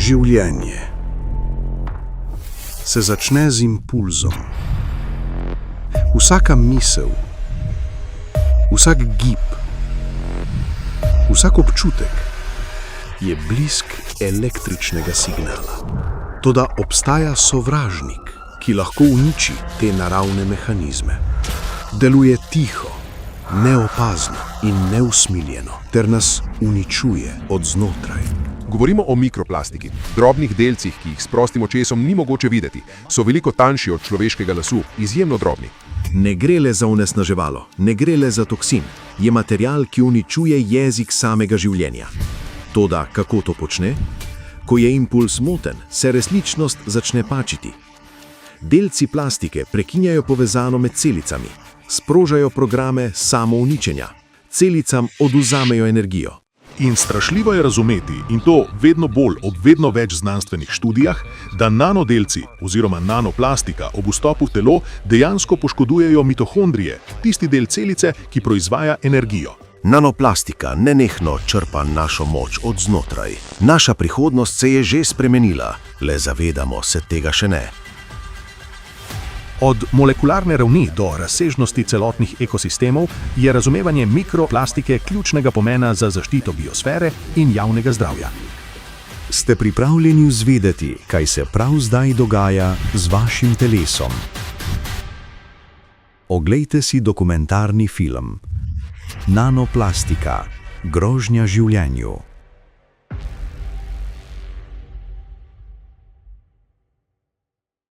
Življenje se začne z impulzom. Vsaka misel, vsak gib, vsak občutek je blisk električnega signala. Toda obstaja sovražnik, ki lahko uniči te naravne mehanizme. Deluje tiho, neopazno in neusmiljeno, ter nas uničuje od znotraj. Govorimo o mikroplastiki, drobnih delcih, ki jih s prostim očesom ni mogoče videti. So veliko tanjši od človeškega lasu, izjemno drobni. Ne gre le za onesnaževalo, ne gre le za toksin. Je material, ki uničuje jezik samega življenja. Toda kako to počne? Ko je impuls moten, se resničnost začne pačiti. Delci plastike prekinjajo povezano med celicami, sprožajo programe samouničenja, celicam odvzamejo energijo. In strašljivo je razumeti, in to vedno bolj ob vedno več znanstvenih študijah, da nanodelci oziroma nanoplastika ob vstopu v telo dejansko poškodujejo mitohondrije, tisti del celice, ki proizvaja energijo. Nanoplastika nenehno črpa našo moč od znotraj. Naša prihodnost se je že spremenila, le zavedamo se tega še ne. Od molekularne ravni do razsežnosti celotnih ekosistemov je razumevanje mikroplastike ključnega pomena za zaščito biosfere in javnega zdravja. Ste pripravljeni izvedeti, kaj se prav zdaj dogaja z vašim telesom? Oglejte si dokumentarni film Nanoplastika – grožnja življenju.